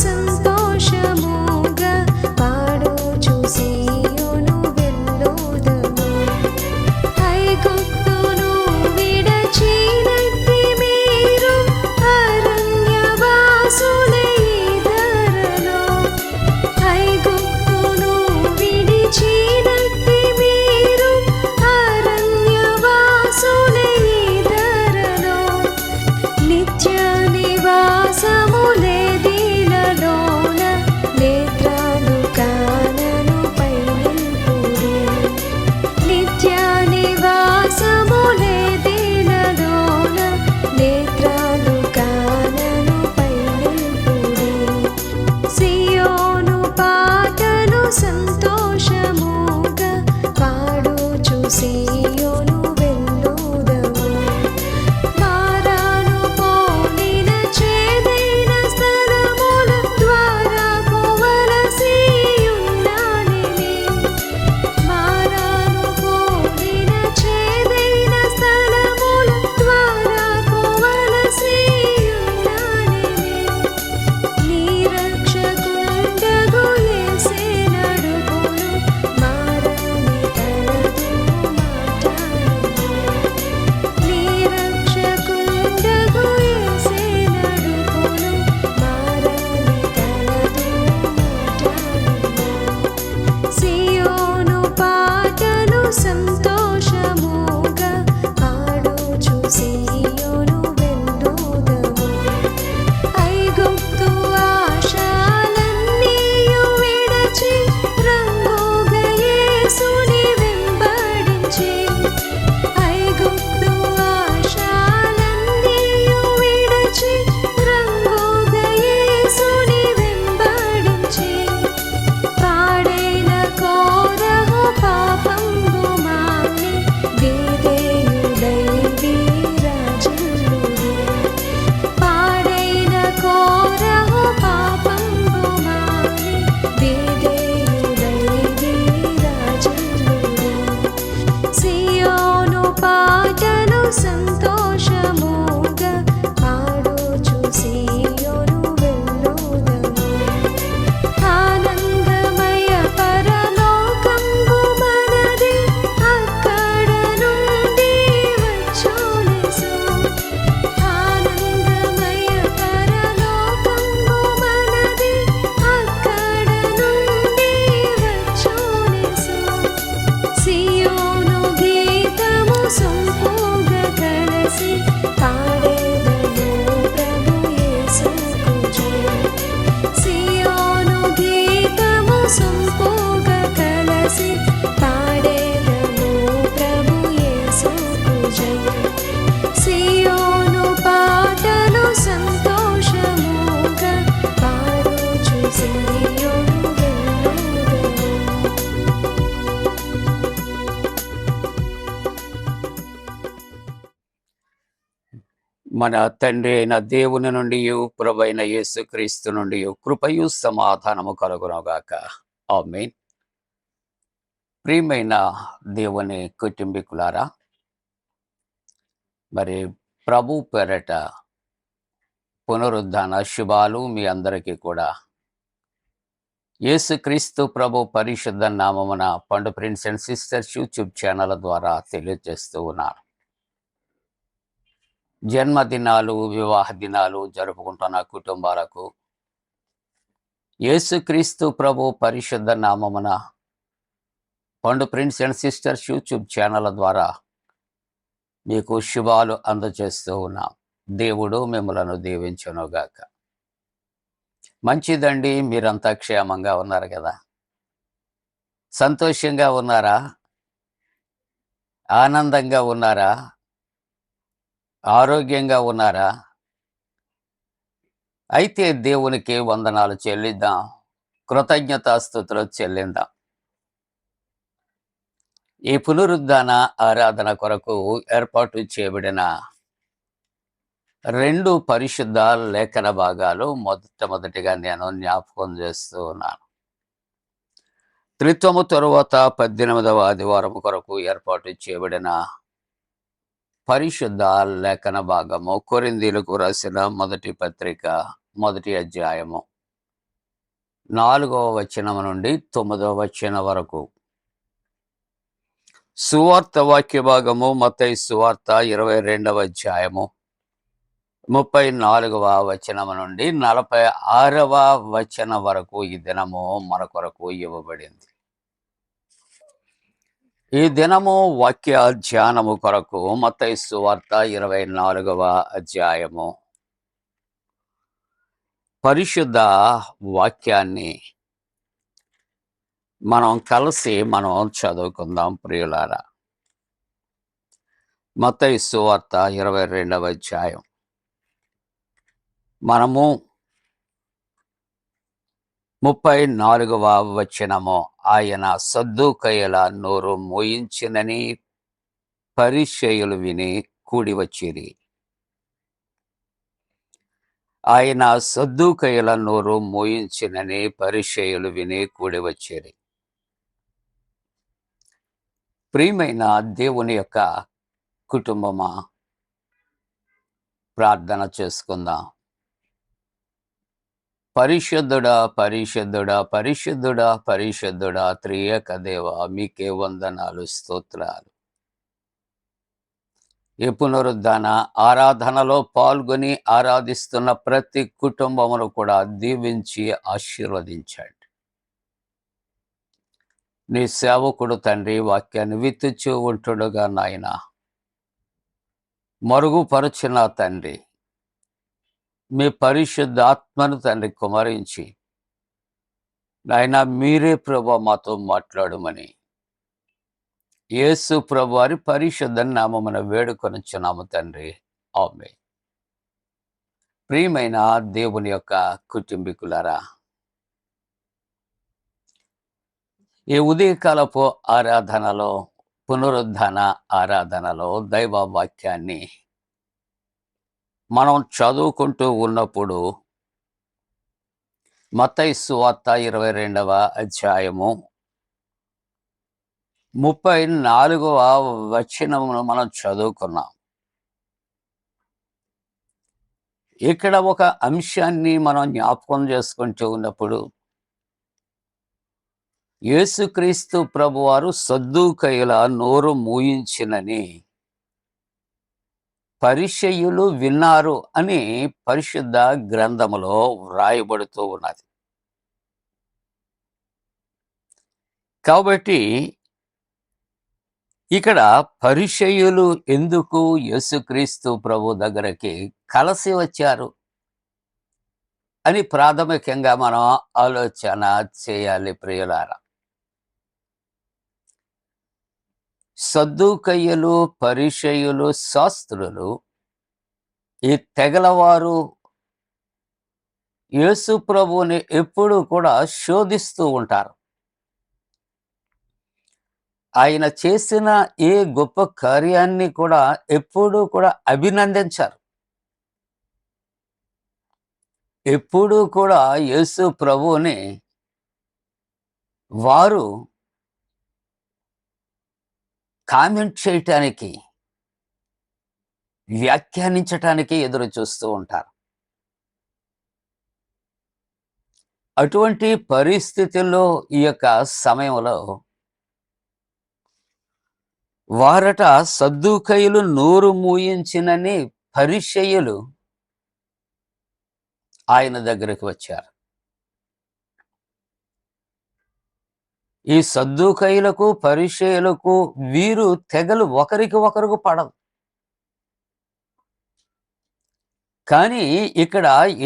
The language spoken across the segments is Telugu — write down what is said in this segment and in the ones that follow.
సంతోషముగా పాడుచు సీయోను వెళ్ళుదము. ఐగుప్తును విడచినట్టి మీరు అరణ్యవాసులై ధరలో. ఐగుప్తును విడిచినట్టి మీరు అరణ్యవాసులై ధరలో. నిత్య నివాసములే దీలలోన నేత్రాలు కానను పైనిల్పుడి. నిత్య నివాసములే దీలలోన నేత్రాలు కానను పైనిల్పుడి. సియోను పాటలు సంతోషముగా పాడుచు సీయోను వెళ్ళుదము. మారాను పోలిన చేదైన స్థలముల ద్వారా పోవలసియున్నానిని. మారాను పోలిన చేదైన స్థలముల ద్వారా పోవలసియున్నానిని. నీ రక్షకుండగు యేసే నడుపును, మారని తనదు మాటాడును. నీ రక్షకుండగు యేసే నడుపును, మారని తనదు మాటాడును. సియోను పాటలు సంతోషముగా పాడుచు సీయోను వెళ్ళుదము. ఐగుప్తు ఆశలన్నీయు విడచి రంగుగా యేసుని వెంబడించి. ఐగుప్తు ఆశలన్నీయు విడచి రంగుగా యేసుని వెంబడించి. పాడైన కోరహు పాపంబు మాని విధేయుడై వీరాజల్లుడి. పాడైన కోరహు పాపంబు మాని విధేయుడై వీరాజల్లుడి. సియోను పాటలు సంతోషముగా పాడుచు సీయోను వెళ్ళుదము. ఆనందమయ పరలోకంబు మనది, అక్కడ నుండి వచ్చునేసు. ఆనందమయ పరలోకంబు మనది, అక్కడ నుండి వచ్చునేసు. సియోను గీతము సొంపుగా కలిసి పాడేదము ప్రభు యేసుకు జయ. సియోను గీతము సొంపుగా కలిసి పాడేదము ప్రభు యేసుకు జయ. సియోను పాటలు సంతోషముగా పాడుచు సీయోను వెళ్ళుదము. మన తండ్రి అయిన దేవుని నుండి ప్రభువైన యేసుక్రీస్తు నుండి కృపయు సమాధానము కలుగునుగాక. ఆమేన్. ప్రియమైన దేవుని కుటుంబీకులారా, మరి ప్రభు పేరట పునరుద్ధాన శుభాలు మీ అందరికీ కూడా యేసుక్రీస్తు ప్రభు పరిశుద్ధ నామమున పండు prince and sisters YouTube channel ద్వారా తెలియజేస్తూ ఉన్నాను. జన్మదినాలు, వివాహ దినాలు జరుపుకుంటున్న కుటుంబాలకు యేసుక్రీస్తు ప్రభు పరిశుద్ధ నామమున పండు prince and sisters YouTube channel ద్వారా మీకు శుభాలు అందజేస్తూ ఉన్నాం. దేవుడు మిమ్మలను దీవించునుగాక. మంచిదండి, మీరంతా క్షేమంగా ఉన్నారు కదా? సంతోషంగా ఉన్నారా? ఆనందంగా ఉన్నారా? ఆరోగ్యంగా ఉన్నారా? అయితే దేవునికి వందనాలు చెల్లిద్దాం, కృతజ్ఞతాస్తుతులు చెల్లిద్దాం. ఈ పునరుద్ధాన ఆరాధన కొరకు ఏర్పాటు చేయబడిన 2 పరిశుద్ధ లేఖన భాగాలు మొదటిగా నేను జ్ఞాపకం చేస్తూ ఉన్నాను. త్రిత్వము తరువాత 18వ ఆదివారం కొరకు ఏర్పాటు చేయబడిన పరిశుద్ధ లేఖన భాగము కొరింథీయులకు రాసిన మొదటి పత్రిక 1వ అధ్యాయము 4వ వచనం నుండి 9వ వచనం వరకు. సువార్త వాక్య భాగము మత్తయి సువార్త 22వ అధ్యాయము 34వ వచనం నుండి 46వ వచనం వరకు ఈ దినము మన కొరకు ఇవ్వబడింది. ఈ దినము వాక్య ధ్యానము కొరకు మత్తయి సువార్త 24వ అధ్యాయము పరిశుద్ధ వాక్యాన్ని మనం కలిసి చదువుకుందాం ప్రియులారా. మత్తయి సువార్త 22వ అధ్యాయం. మనము 34వ వచనము, ఆయన సద్దూకయ్యుల నోరు మోయించినని పరిసయ్యులు విని కూడి వచ్చిరి. ఆయన సద్దూకయ్యుల నోరు మోయించినని పరిసయ్యులు విని కూడి వచ్చిరి. ప్రియమైన దేవుని యొక్క కుటుంబమా, ప్రార్థన చేసుకుందాం. పరిశుద్ధుడా పరిశుద్ధుడా పరిశుద్ధుడా పరిశుద్ధుడా త్రియేక దేవ, మీకే వందనాలు, స్తోత్రాలు. ఈ పునరుద్ధాన ఆరాధనలో పాల్గొని ఆరాధిస్తున్న ప్రతి కుటుంబమును కూడా దీవించి ఆశీర్వదించండి. నీ సేవకుడు తండ్రి వాక్యాన్ని విత్తుచూ ఉంటుండగా నాయన మరుగుపరుచిన తండ్రి, మీ పరిశుద్ధ ఆత్మను తండ్రి కుమరించి నాయన మీరే ప్రభు మాతో మాట్లాడమని యేసు ప్రభు వారి పరిశుద్ధ నామమున వేడుకొనుచున్నాము తండ్రి, ఆమేన్. ప్రియమైన దేవుని యొక్క కుటుంబీకులారా, ఈ ఉదయకాలపు ఆరాధనలో, పునరుద్ధాన ఆరాధనలో దైవ వాక్యాన్ని మనం చదువుకుంటూ ఉన్నప్పుడు మత్తయి సువార్త 22వ అధ్యాయము 34వ వచనమును మనం చదువుకున్నాం. ఇక్కడ ఒక అంశాన్ని మనం జ్ఞాపకం చేసుకుంటూ ఉన్నప్పుడు, యేసుక్రీస్తు ప్రభువారు సద్దూకయ్యుల నోరు మూయించినని పరిసయ్యులు విన్నారు అని పరిశుద్ధ గ్రంథములో వ్రాయబడుతూ ఉన్నది. కాబట్టి ఇక్కడ పరిసయ్యులు ఎందుకు యేసుక్రీస్తు ప్రభు దగ్గరికి కలిసి వచ్చారు అని ప్రాథమికంగా మనం ఆలోచన చేయాలి ప్రియులారా. సద్దూకయ్యులు, పరిసయ్యులు, శాస్త్రులు, ఈ తెగలవారు యేసు ప్రభువుని ఎప్పుడూ కూడా శోధిస్తూ ఉంటారు. ఆయన చేసిన ఏ గొప్ప కార్యాన్ని కూడా ఎప్పుడూ కూడా అభినందించారు. ఎప్పుడూ కూడా యేసు ప్రభువుని వారు కామెంట్ చేయటానికి, వ్యాఖ్యానించటానికి ఎదురు చూస్తూ ఉంటారు. అటువంటి పరిస్థితుల్లో ఈ యొక్క సమయంలో వారట సద్దూకయ్యులు నోరు మూయించినని పరిసయ్యులు ఆయన దగ్గరికి వచ్చారు. ఈ సద్దూకయ్యులకు, పరిసయ్యులకు వీరు తెగలు ఒకరికి ఒకరికి పడదు. కానీ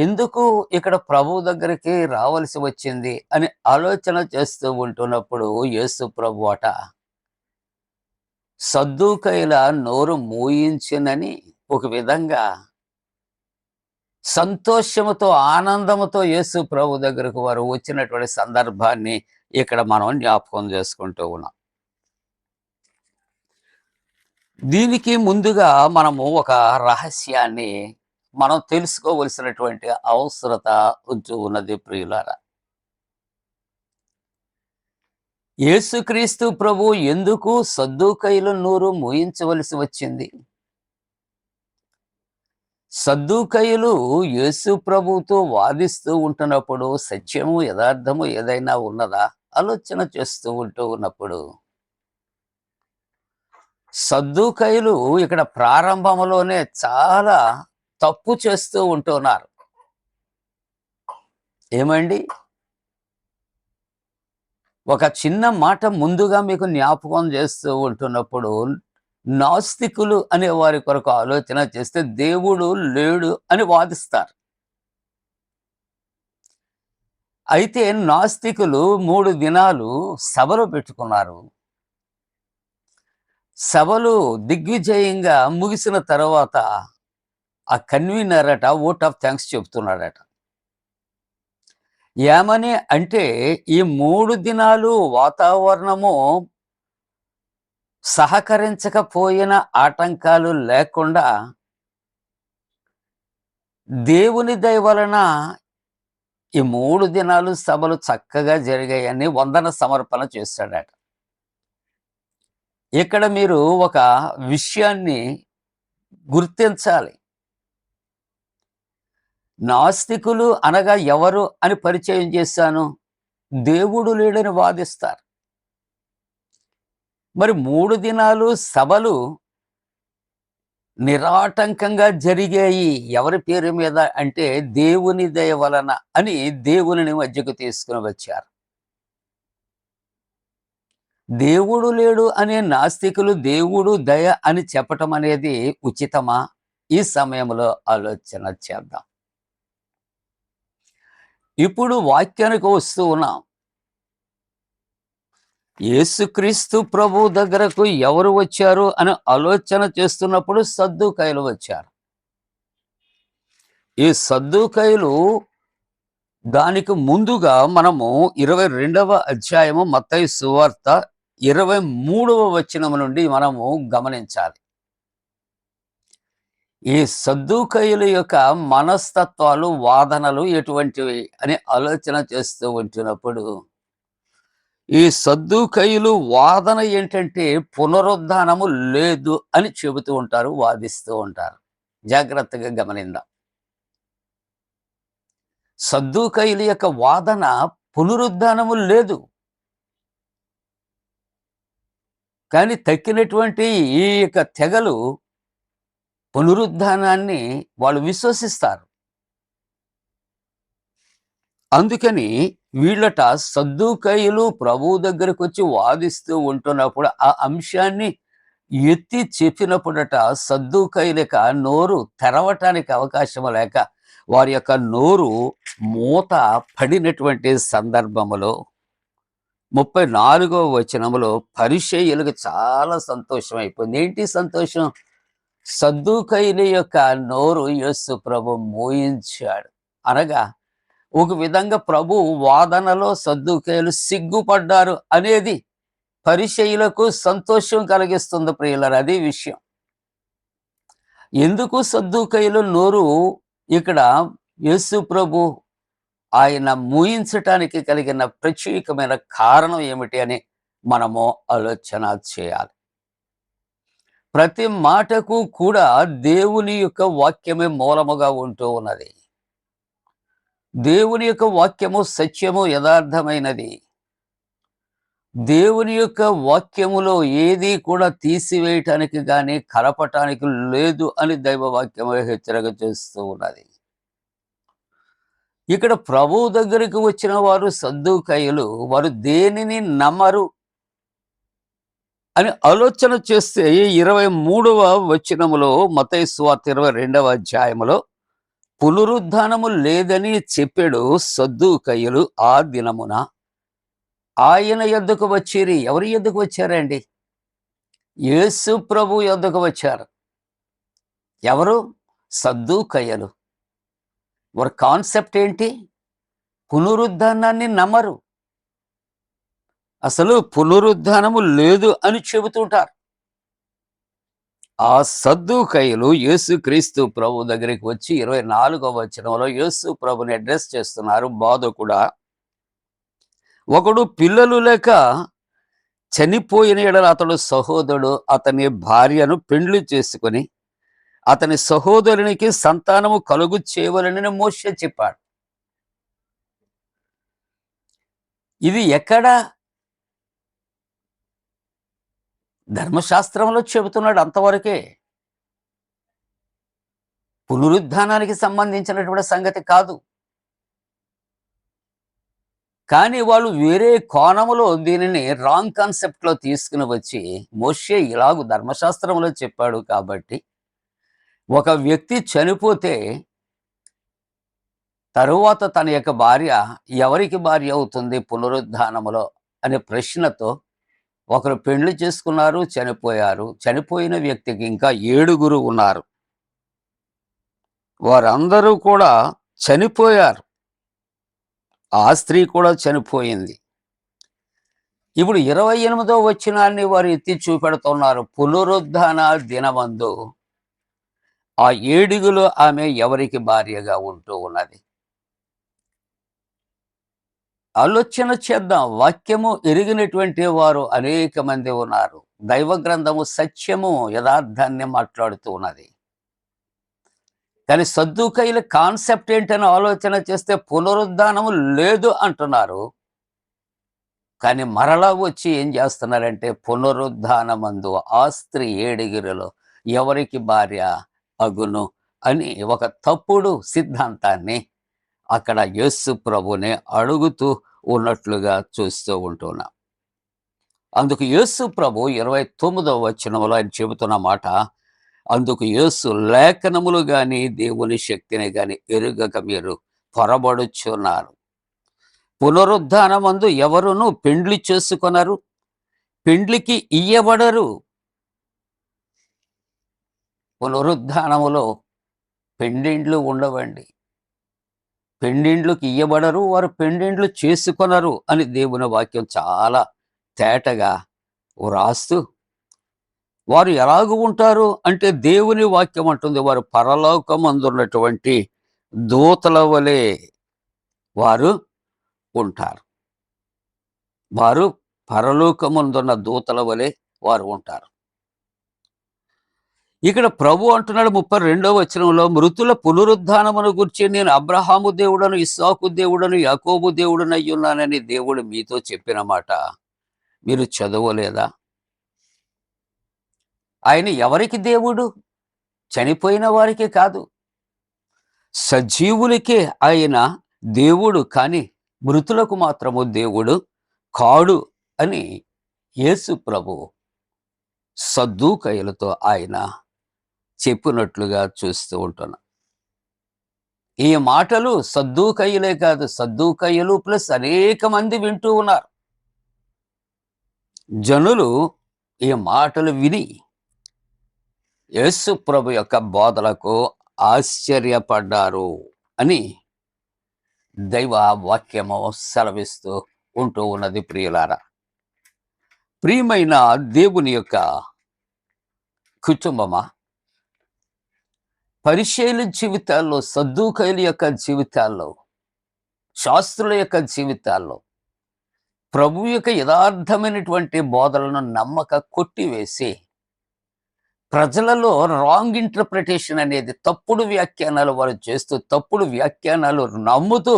ఎందుకు ఇక్కడ ప్రభు దగ్గరికి రావాల్సి వచ్చింది అని ఆలోచన చేస్తూ ఉంటున్నప్పుడు యేసు ప్రభు అట సద్దూకయ్యుల నోరు మూయించినని ఒక విధంగా సంతోషముతో, ఆనందముతో యేసు ప్రభు దగ్గరకు వారు వచ్చినటువంటి సందర్భాన్ని ఇక్కడ మనం జ్ఞాపకం చేసుకుంటూ ఉన్నాం. దీనికి ముందుగా మనము ఒక రహస్యాన్ని మనం తెలుసుకోవలసినటువంటి అవసరత ఉంటూ ఉన్నది ప్రియులారా. యేసుక్రీస్తు ప్రభు ఎందుకు సద్దూకయ్యుల నోరు మూయించవలసి వచ్చింది? సద్దూకయ్యులు యేసు ప్రభువుతో వాదిస్తూ ఉంటున్నప్పుడు సత్యము యథార్థము ఏదైనా ఉన్నదా ఆలోచన చేస్తూ ఉన్నప్పుడు సద్దూకయ్యులు ఇక్కడ ప్రారంభంలోనే చాలా తప్పు చేస్తూ ఉంటున్నారు. ఏమండి, ఒక చిన్న మాట ముందుగా మీకు జ్ఞాపకం చేస్తూ ఉంటున్నప్పుడు, నాస్తికులు అనే వారి కొరకు ఆలోచన చేస్తే దేవుడు లేడు అని వాదిస్తారు. అయితే నాస్తికులు 3 దినాలు సభలు పెట్టుకున్నారు. సభలు దిగ్విజయంగా ముగిసిన తర్వాత ఆ కన్వీనర్ అట ఓట్ ఆఫ్ థ్యాంక్స్ చెప్తున్నాడట. ఏమని అంటే, ఈ 3 దినాలు వాతావరణము సహకరించకపోయిన ఆటంకాలు లేకుండా దేవుని దయ వలన ఈ 3 దినాలు సభలు చక్కగా జరిగాయని వందన సమర్పణ చేశాడట. ఇక్కడ మీరు ఒక విషయాన్ని గుర్తించాలి. నాస్తికులు అనగా ఎవరు అని పరిచయం చేశాను. దేవుడు లేడని వాదిస్తారు. మరి 3 దినాలు సభలు నిరాటంకంగా జరిగాయి. ఎవరి పేరు మీద అంటే దేవుని దయ వలన అని దేవుని మధ్యకు తీసుకుని వచ్చారు. దేవుడు లేడు అనే నాస్తికులు దేవుడు దయ అని చెప్పటం అనేది ఉచితమా? ఈ సమయంలో ఆలోచన చేద్దాం. ఇప్పుడు వాక్యానికి వస్తూ ఉన్నాం. యేసుక్రీస్తు ప్రభు దగ్గరకు ఎవరు వచ్చారు అని ఆలోచన చేస్తున్నప్పుడు సద్దూకయ్యులు వచ్చారు. ఈ సద్దూకయ్యులు దానికి ముందుగా మనము 22వ అధ్యాయము మత్తయి సువార్త 23వ వచనం నుండి మనము గమనించాలి. ఈ సద్దూకయ్యుల యొక్క మనస్తత్వాలు, వాదనలు ఎటువంటివి అని ఆలోచన చేస్తూ ఉంటున్నప్పుడు, ఈ సద్దూకయ్యులు వాదన ఏంటంటే పునరుద్ధానము లేదు అని చెబుతూ ఉంటారు, వాదిస్తూ ఉంటారు. జాగ్రత్తగా గమనిద్దాం. సద్దూకయ్యుల యొక్క వాదన పునరుద్ధానము లేదు. కానీ తక్కినటువంటి ఈ యొక్క తెగలు పునరుద్ధానాన్ని వాళ్ళు విశ్వసిస్తారు. అందుకని వీళ్ళట సద్దూకయ్యులు ప్రభువు దగ్గరకు వచ్చి వాదిస్తూ ఉంటున్నప్పుడు ఆ అంశాన్ని ఎత్తి చెప్పినప్పుడట సద్దూకయ్యుల యొక్క నోరు తెరవటానికి అవకాశం లేక వారి యొక్క నోరు మూత పడినటువంటి సందర్భములో 34వ వచనములో పరిసయ్యులకు చాలా సంతోషం అయిపోయింది. ఏంటి సంతోషం? సద్దూకయ్యుల యొక్క నోరు యేసు ప్రభు మోయించాడు. అనగా ఒక విధంగా ప్రభు వాదనలో సద్దూకయ్యులు సిగ్గుపడ్డారు అనేది పరిసయ్యులకు సంతోషం కలిగిస్తుంది ప్రియులారా. అది విషయం. ఎందుకు సద్దూకయ్యులు నోరు ఇక్కడ యేసు ప్రభు ఆయన మూయించటానికి కలిగిన ప్రత్యేకమైన కారణం ఏమిటి అని మనము ఆలోచన చేయాలి. ప్రతి మాటకు కూడా దేవుని యొక్క వాక్యమే మూలముగా ఉంటూ ఉన్నది. దేవుని యొక్క వాక్యము సత్యము యథార్థమైనది. దేవుని యొక్క వాక్యములో ఏది కూడా తీసివేయటానికి కానీ కలపటానికి లేదు అని దైవ వాక్యము హెచ్చరిక చేస్తూ ఉన్నది. ఇక్కడ ప్రభువు దగ్గరికి వచ్చిన వారు సద్దూకయ్యులు, వారు దేనిని నమ్మరు అని ఆలోచన చేస్తే 23వ వచనములో మత్తయి సువార్త 22వ అధ్యాయములో పునరుద్ధానము లేదని చెప్పాడు సద్దూకయ్యులు. ఆ దినమున ఆయన యొద్దకు వచ్చిరి. ఎవరి యొద్దకు వచ్చారండి? యేసు ప్రభు యొద్దకు వచ్చారు. ఎవరు? సద్దూకయ్యులు. వారి కాన్సెప్ట్ ఏంటి? పునరుద్ధానాన్ని నమ్మరు. అసలు పునరుద్ధానము లేదు అని చెబుతుంటారు. ఆ సద్దూకయ్యులు యేసుక్రీస్తు ప్రభు దగ్గరికి వచ్చి 24వ వచనంలో యేసు ప్రభుని అడ్రస్ చేస్తున్నారు. బోధకుడా, ఒకడు పిల్లలు లేక చనిపోయిన యెడల అతడు సహోదరుడు అతని భార్యను పెండ్లి చేసుకొని అతని సహోదరునికి సంతానము కలుగు చేయవలనని మోషే చెప్పాడు. ఇది ఎక్కడ? ధర్మశాస్త్రంలో చెబుతున్నాడు అంతవరకే. పునరుద్ధానానికి సంబంధించినటువంటి సంగతి కాదు. కానీ వాళ్ళు వేరే కోణములో దీనిని రాంగ్ కాన్సెప్ట్‌లో తీసుకుని వచ్చి, మోషే ఇలాగు ధర్మశాస్త్రంలో చెప్పాడు కాబట్టి, ఒక వ్యక్తి చనిపోతే తరువాత తన యొక్క భార్య ఎవరికి భార్య అవుతుంది పునరుద్ధానములో అనే ప్రశ్నతో ఒకరు పెండ్లి చేసుకున్నారు, చనిపోయారు. చనిపోయిన వ్యక్తికి ఇంకా 7 ఉన్నారు. వారందరూ కూడా చనిపోయారు. ఆ స్త్రీ కూడా చనిపోయింది. ఇప్పుడు 28వ వచనాన్ని వారు ఎత్తి చూపెడుతున్నారు. పునరుద్ధాన దినమందు ఆ 7 ఆమె ఎవరికి భార్యగా ఉంటూ ఉన్నది. ఆలోచన చేద్దాం. వాక్యము ఎరిగినటువంటి వారు అనేక మంది ఉన్నారు. దైవ గ్రంథము సత్యము యథార్థాన్ని మాట్లాడుతూ ఉన్నది. కానీ సద్దూకయ్యుల కాన్సెప్ట్ ఏంటని ఆలోచన చేస్తే పునరుద్ధానము లేదు అంటున్నారు. కానీ మరలా వచ్చి ఏం చేస్తున్నారంటే పునరుద్ధానమందు ఆ స్త్రీ 7 ఎవరికి భార్య అగును అని ఒక తప్పుడు సిద్ధాంతాన్ని అక్కడ యేసు ప్రభుని అడుగుతూ ఉన్నట్లుగా చూస్తూ ఉంటున్నాం. అందుకు యేసు ప్రభు 29వ వచనంలో ఆయన చెబుతున్న మాట, అందుకు యేసు లేఖనములు గాని దేవుని శక్తిని గాని ఎరుగక మీరు పొరబడుచున్నారు. పునరుద్ధానమందు ఎవరును పెండ్లి చేసుకొనరు, పెండ్లికి ఇయ్యబడరు. పునరుద్ధానములో పెండిండ్లు ఉండవండి. పెండిండ్లకు ఇయ్యబడరు, వారు పెండిండ్లు చేసుకొనరు అని దేవుని వాక్యం చాలా తేటగా వ్రాస్తూ, వారు ఎలాగూ ఉంటారు అంటే దేవుని వాక్యం అంటుంది వారు పరలోకమందున్నటువంటి దూతల వలె వారు ఉంటారు. వారు పరలోకమందున్న దూతల వలె వారు ఉంటారు. ఇక్కడ ప్రభు అంటున్నాడు 32వ వచనంలో, మృతుల పునరుద్ధానమును గురించి నేను అబ్రహాము దేవుడను, ఇస్సాకు దేవుడను, యాకోబు దేవుడనై ఉన్నానని దేవుడు మీతో చెప్పిన మాట మీరు చదవలేదా? ఆయన ఎవరికి దేవుడు? చనిపోయిన వారికి కాదు, సజీవులకే ఆయన దేవుడు, కానీ మృతులకు మాత్రము దేవుడు కాడు అని యేసు ప్రభు సద్దూకయ్యులతో ఆయన చెప్పినట్లుగా చూస్తూ ఉంటున్నాం. ఈ మాటలు సద్దూకయ్యులే కాదు, సద్దూకయ్యులు ప్లస్ అనేక మంది వింటూ ఉన్నారు. జనులు ఈ మాటలు విని యేసు ప్రభు యొక్క బోధలకు ఆశ్చర్యపడ్డారు అని దైవ వాక్యము సెలవిస్తూ ఉంటూ ఉన్నది. ప్రియులారా, ప్రియమైన దేవుని యొక్క కుటుంబమా, పరిచయుల జీవితాల్లో, సద్దూకయ్యుల యొక్క జీవితాల్లో, శాస్త్రుల యొక్క జీవితాల్లో ప్రభు యొక్క యథార్థమైనటువంటి బోధలను నమ్మక కొట్టివేసి ప్రజలలో రాంగ్ ఇంటర్ప్రిటేషన్ అనేది, తప్పుడు వ్యాఖ్యానాలు వారు చేస్తూ, తప్పుడు వ్యాఖ్యానాలు నమ్ముతూ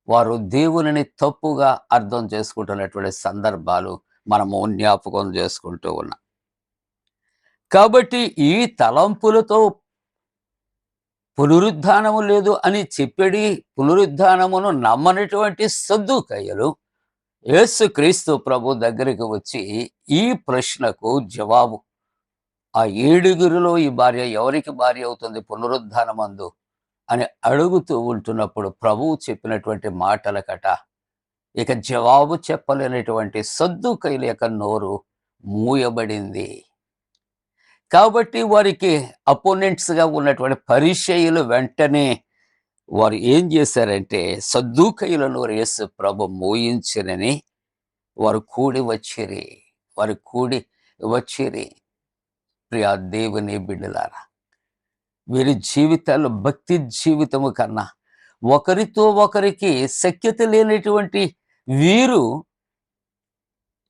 వారు దేవునిని తప్పుగా అర్థం చేసుకుంటున్నటువంటి సందర్భాలు మనము జ్ఞాపకం చేసుకుంటూ ఉన్నాం. కాబట్టి ఈ తలంపులతో పునరుద్ధానము లేదు అని చెప్పడి పునరుద్ధానమును నమ్మనటువంటి సద్దూకయ్యులు యేసుక్రీస్తు ప్రభు దగ్గరికి వచ్చి ఈ ప్రశ్నకు జవాబు, ఆ 7 ఈ భార్య ఎవరికి భార్య అవుతుంది పునరుద్ధానమందు అని అడుగుతూ ఉంటున్నప్పుడు ప్రభువు చెప్పినటువంటి మాటలకట ఇక జవాబు చెప్పలేనటువంటి సద్దూకయ్యుల యొక్క నోరు మూయబడింది. కాబట్టి వారికి అపోనెంట్స్గా ఉన్నటువంటి పరిచయులు వెంటనే వారు ఏం చేశారంటే సద్దూకయ్యుల నోరు యేసు ప్రభు మోయించినని వారు కూడి వచ్చిరి. ప్రియా దేవుని బిడ్డలారా, వీరి జీవితాల్లో భక్తి జీవితము కన్నా ఒకరితో ఒకరికి సఖ్యత లేనటువంటి వీరు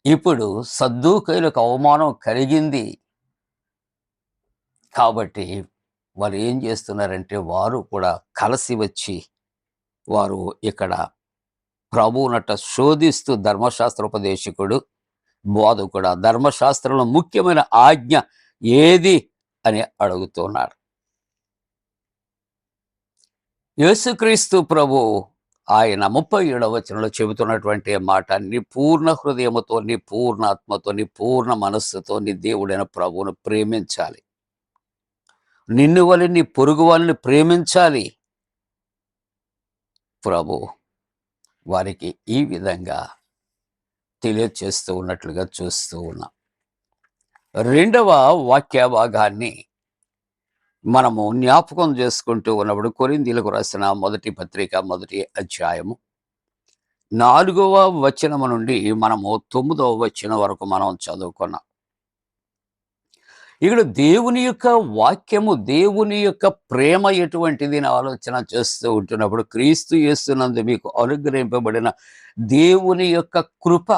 ఇప్పుడు సద్దూకయ్యులకు అవమానం కలిగింది కాబట్టి వారు ఏం చేస్తున్నారంటే వారు కూడా కలిసి వచ్చి వారు ఇక్కడ ప్రభువునట శోధిస్తూ ధర్మశాస్త్రోపదేశకుడు బోధకుడు ధర్మశాస్త్రంలో ముఖ్యమైన ఆజ్ఞ ఏది అని అడుగుతున్నాడు. యేసుక్రీస్తు ప్రభు ఆయన 37వ వచనంలో చెబుతున్నటువంటి మాట, నీ పూర్ణ హృదయముతో, నీ పూర్ణ ఆత్మతో, నీ పూర్ణ మనస్సుతో నీ దేవుడైన ప్రభువును ప్రేమించాలి. నిన్ను వలె నీ పొరుగు వాళ్ళని ప్రేమించాలి. ప్రభు వారికి ఈ విధంగా తెలియచేస్తూ ఉన్నట్లుగా చూస్తూ ఉన్నాం. రెండవ వాక్య భాగాన్ని మనము జ్ఞాపకం చేసుకుంటూ ఉన్నప్పుడు కొరింథీయులకు రాసిన మొదటి పత్రిక 1వ అధ్యాయము 4వ వచనము నుండి మనము 9వ వచనం వరకు మనం చదువుకున్నాం. ఇక్కడ దేవుని యొక్క వాక్యము, దేవుని యొక్క ప్రేమ ఎటువంటిది అని ఆలోచన చేస్తూ ఉంటున్నప్పుడు, క్రీస్తు యేసునందు మీకు అనుగ్రహింపబడిన దేవుని యొక్క కృప,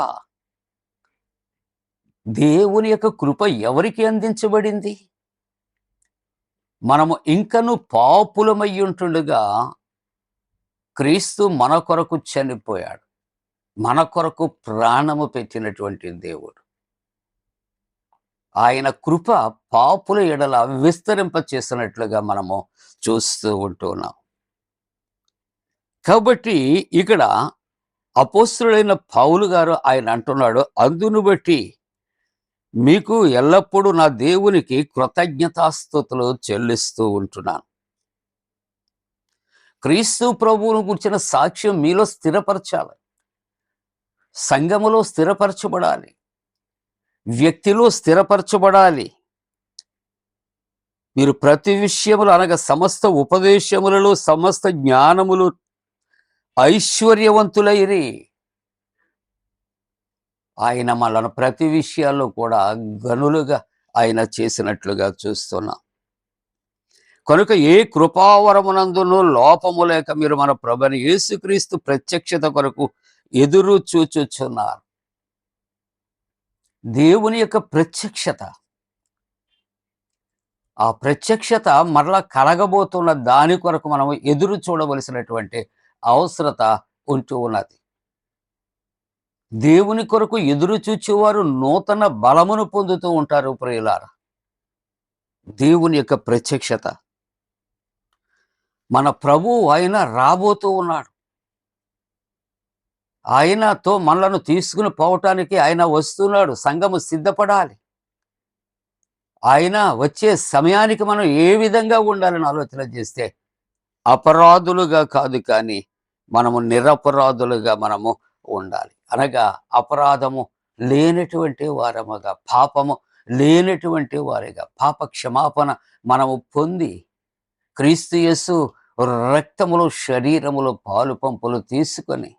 దేవుని యొక్క కృప ఎవరికి అందించబడింది? మనము ఇంకను పాపులమై ఉంటుండగా క్రీస్తు మన కొరకు చనిపోయాడు. మన కొరకు ప్రాణము పెట్టినటువంటి దేవుడు. ఆయన కృప పాపుల ఎడల విస్తరింప చేసినట్లుగా మనము చూస్తూ ఉంటున్నాం. కాబట్టి ఇక్కడ అపోస్తలుడైన పౌలు గారు ఆయన అంటున్నాడు, అందును బట్టి మీకు ఎల్లప్పుడూ నా దేవునికి కృతజ్ఞతాస్తుతులు చెల్లిస్తూ ఉంటున్నాను. క్రీస్తు ప్రభువును గురించిన సాక్ష్యం మీలో స్థిరపరచాలి, సంఘములో స్థిరపరచబడాలి, వ్యక్తిలో స్థిరపరచబడాలి. మీరు ప్రతి విషయములు అనగా సమస్త ఉపదేశములలో సమస్త జ్ఞానములు ఐశ్వర్యవంతులైరి. ఆయన మనను ప్రతి విషయాల్లో కూడా గనులుగా ఆయన చేసినట్లుగా చూస్తున్నాం. కనుక ఏ కృపావరమునందును లోపము లేక మీరు మన ప్రభువైన యేసుక్రీస్తు ప్రత్యక్షత కొరకు ఎదురు చూచుచున్నారు. దేవుని యొక్క ప్రత్యక్షత, ఆ ప్రత్యక్షత మరలా కలగబోతున్న దాని కొరకు మనం ఎదురు చూడవలసినటువంటి అవసరత ఉంటూ ఉన్నది. దేవుని కొరకు ఎదురు చూచేవారు నూతన బలమును పొందుతూ ఉంటారు ప్రియులారా. దేవుని యొక్క ప్రత్యక్షత, మన ప్రభువు ఆయన రాబోతూ ఉన్నాడు. ఆయనతో మనలను తీసుకుని పోవటానికి ఆయన వస్తున్నాడు. సంఘము సిద్ధపడాలి. ఆయన వచ్చే సమయానికి మనం ఏ విధంగా ఉండాలని ఆలోచన చేస్తే అపరాధులుగా కాదు, కానీ మనము నిరపరాధులుగా మనము ఉండాలి. అనగా అపరాధము లేనటువంటి వారముగా, పాపము లేనటువంటి వారిగా, పాప క్షమాపణ మనము పొంది క్రీస్తు యేసు రక్తములు శరీరములు పాలు పంపులు తీసుకొని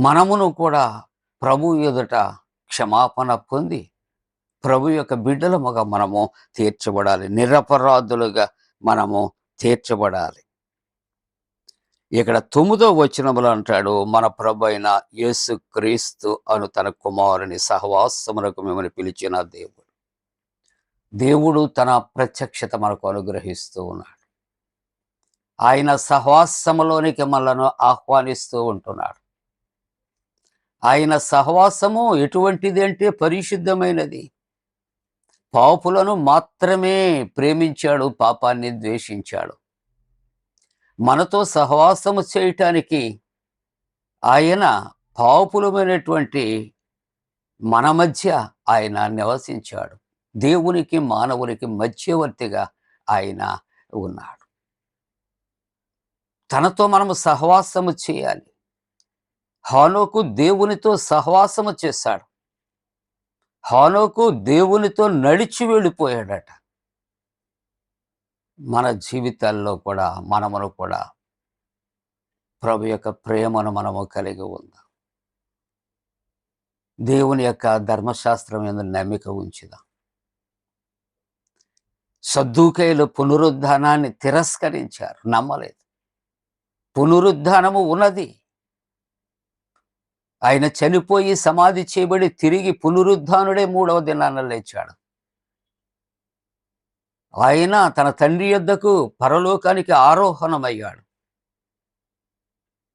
మనమును కూడా ప్రభు ఎదుట క్షమాపణ పొంది ప్రభు యొక్క బిడ్డలముగా మనము తీర్చబడాలి, నిరపరాధులుగా మనము తీర్చబడాలి. ఇక్కడ 9వ వచనములో అంటాడు, మన ప్రభు అయిన యేసు క్రీస్తు అను తన కుమారుని సహవాసమునకు మిమ్మల్ని పిలిచిన దేవుడు. దేవుడు తన ప్రత్యక్షత మనకు అనుగ్రహిస్తూ ఉన్నాడు. ఆయన సహవాసములోనికి మనలను ఆహ్వానిస్తూ ఉంటున్నాడు. ఆయన సహవాసము ఎటువంటిది అంటే పరిశుద్ధమైనది. పాపులను మాత్రమే ప్రేమించాడు, పాపాన్ని ద్వేషించాడు. మనతో సహవాసము చేయటానికి ఆయన పాపులమైనటువంటి మన మధ్య ఆయన నివసించాడు. దేవునికి మానవునికి మధ్యవర్తిగా ఆయన ఉన్నాడు. తనతో మనము సహవాసము చేయాలి. హానోకు దేవునితో సహవాసము చేశాడు. హానోకు దేవునితో నడిచి వెళ్ళిపోయాడట. మన జీవితాల్లో కూడా మనమును కూడా ప్రభు యొక్క ప్రేమను మనము కలిగి ఉందాం. దేవుని యొక్క ధర్మశాస్త్రం మీద నమ్మిక ఉంచుదాం. సద్దూకయ్యులు పునరుద్ధానాన్ని తిరస్కరించారు, నమ్మలేదు. పునరుద్ధానము ఉన్నది. ఆయన చనిపోయి సమాధి చేయబడి తిరిగి పునరుద్ధానుడే 3వ దినాన లేచాడు. ఆయన తన తండ్రి యొద్దకు పరలోకానికి ఆరోహణమయ్యాడు.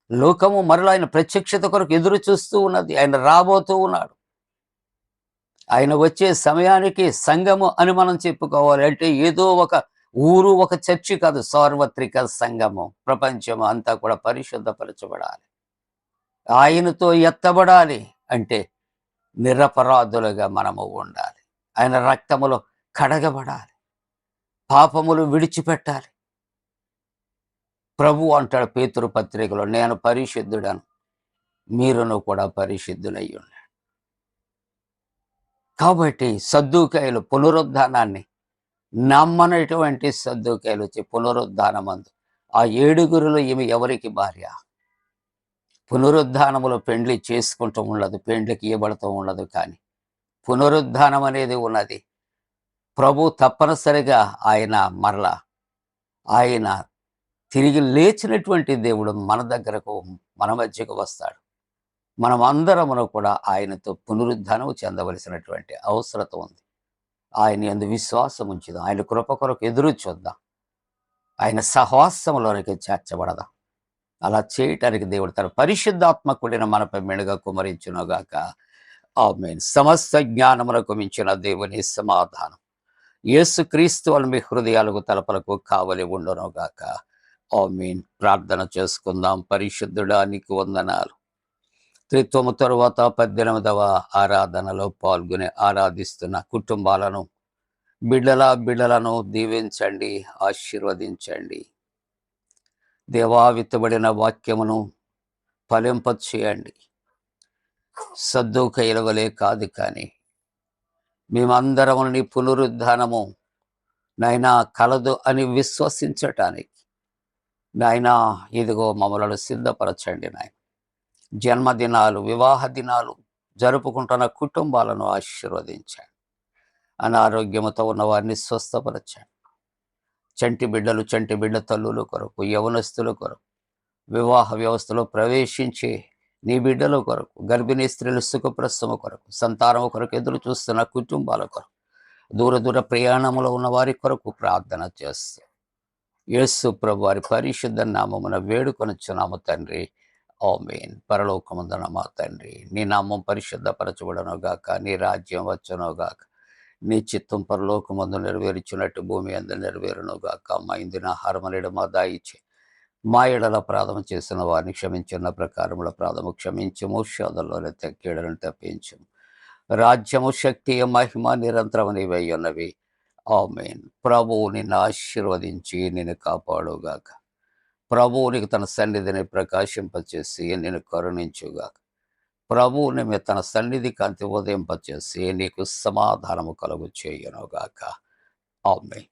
లోకము మరలా ఆయన ప్రత్యక్షత కొరకు ఎదురు చూస్తూ ఉన్నది. ఆయన రాబోతూ ఉన్నాడు. ఆయన వచ్చే సమయానికి సంఘము అని మనం చెప్పుకోవాలి. అంటే ఏదో ఒక ఊరు, ఒక చర్చి కాదు, సార్వత్రిక సంఘము. ప్రపంచం అంతా కూడా పరిశుద్ధపరచబడాలి. ఆయనతో ఎత్తబడాలి అంటే నిరపరాధులుగా మనము ఉండాలి. ఆయన రక్తములో కడగబడాలి. పాపములు విడిచిపెట్టాలి. ప్రభు అంటాడు పేతురు పత్రికలో, నేను పరిశుద్ధుడను, మీరును కూడా పరిశుద్ధులై ఉండండి. కాబట్టి సద్దూకాయలు పునరుద్ధానాన్ని నమ్మనటువంటి సద్దూకాయలు వచ్చి పునరుద్ధానమందు ఆ 7గురిలో ఈమె ఎవరికి భార్య? పునరుద్ధానములో పెండ్లి చేసుకుంటూ ఉండదు, పెండ్లికి ఇవ్వబడుతూ ఉండదు. కానీ పునరుద్ధానం అనేది ఉన్నది. ప్రభు తప్పనిసరిగా ఆయన మరలా ఆయన తిరిగి లేచినటువంటి దేవుడు మన దగ్గరకు, మన మధ్యకు వస్తాడు. మనం అందరమును కూడా ఆయనతో పునరుద్ధానం చెందవలసినటువంటి అవసరత ఉంది. ఆయన యందు విశ్వాసం ఉంచుదాం. ఆయన కృప కొరకు ఎదురు చూద్దాం. ఆయన సహవాసములోనికి చేర్చబడదాం. అలా చేయటానికి దేవుడు తన పరిశుద్ధాత్మ కూడిన మనపై మెండుగా కుమరించునుగాక. ఆమేన్. సమస్త జ్ఞానమునకు మించిన దేవుని సమాధానం యేసుక్రీస్తు వలన మీ హృదయాలకు తలపలకు కావలి ఉండునుగాక. ఆమేన్. ప్రార్థన చేసుకుందాం. పరిశుద్ధుడా నీకు వందనాలు. త్రిత్వము తరువాత 18వ ఆరాధనలో పాల్గొని ఆరాధిస్తున్న కుటుంబాలను, బిడ్డలను దీవించండి, ఆశీర్వదించండి. దేవా, విత్తబడిన వాక్యమును ఫలింపచేయండి. సద్దూకయ్యుల వలె కాదు, కానీ మేమందరము నీ పునరుద్ధానము నాయనా కలదు అని విశ్వసించటానికి నాయనా ఇదిగో మమ్మలను సిద్ధపరచండి. నాయన జన్మదినాలు, వివాహ దినాలు జరుపుకుంటున్న కుటుంబాలను ఆశీర్వదించండి. అనారోగ్యముతో ఉన్న వారిని స్వస్థపరచండి. చంటి బిడ్డ తల్లుల కొరకు, యవనస్తుల కొరకు, వివాహ వ్యవస్థలో ప్రవేశించే నీ బిడ్డల కొరకు, గర్భిణీ స్త్రీలు సుఖప్రసవ కొరకు, సంతానము కొరకు ఎదురు చూస్తున్న కుటుంబాల కొరకు, దూర ప్రయాణంలో ఉన్న వారి కొరకు ప్రార్థన చేస్తూ యేసు ప్రభు వారి పరిశుద్ధ నామమున వేడుకొనుచున్నాము తండ్రి. ఆమేన్. పరలోకమందున మా తండ్రి, నీ నామం పరిశుద్ధపరచబడను గాక, నీ రాజ్యం వచ్చును గాక, నీ చిత్తం పరలోకమందు నెరవేర్చున్నట్టు భూమి అందు నెరవేరును గాక. మా ఇందిన ఆహారమనేడు మా దాయిచ్చే, మా ఎడల అపరాధము చేసిన వారిని క్షమించిన ప్రకారముల అపరాధము క్షమించము, శోధనలోనే కీడులను తప్పించము. రాజ్యము, శక్తి, మహిమ నిరంతరము నీవై ఉన్నవి. ఆమేన్. ప్రభువు నిన్ను ఆశీర్వదించి నిన్ను కాపాడుగాక. ప్రభువు నీకు తన సన్నిధిని ప్రకాశింపచేసి నిన్ను కరుణించుగాక. ప్రభువు నిన్ను తన సన్నిధి కాంతి ఉదయింపచేసి నీకు సమాధానము కలుగు చేయునుగాక. ఆమేన్.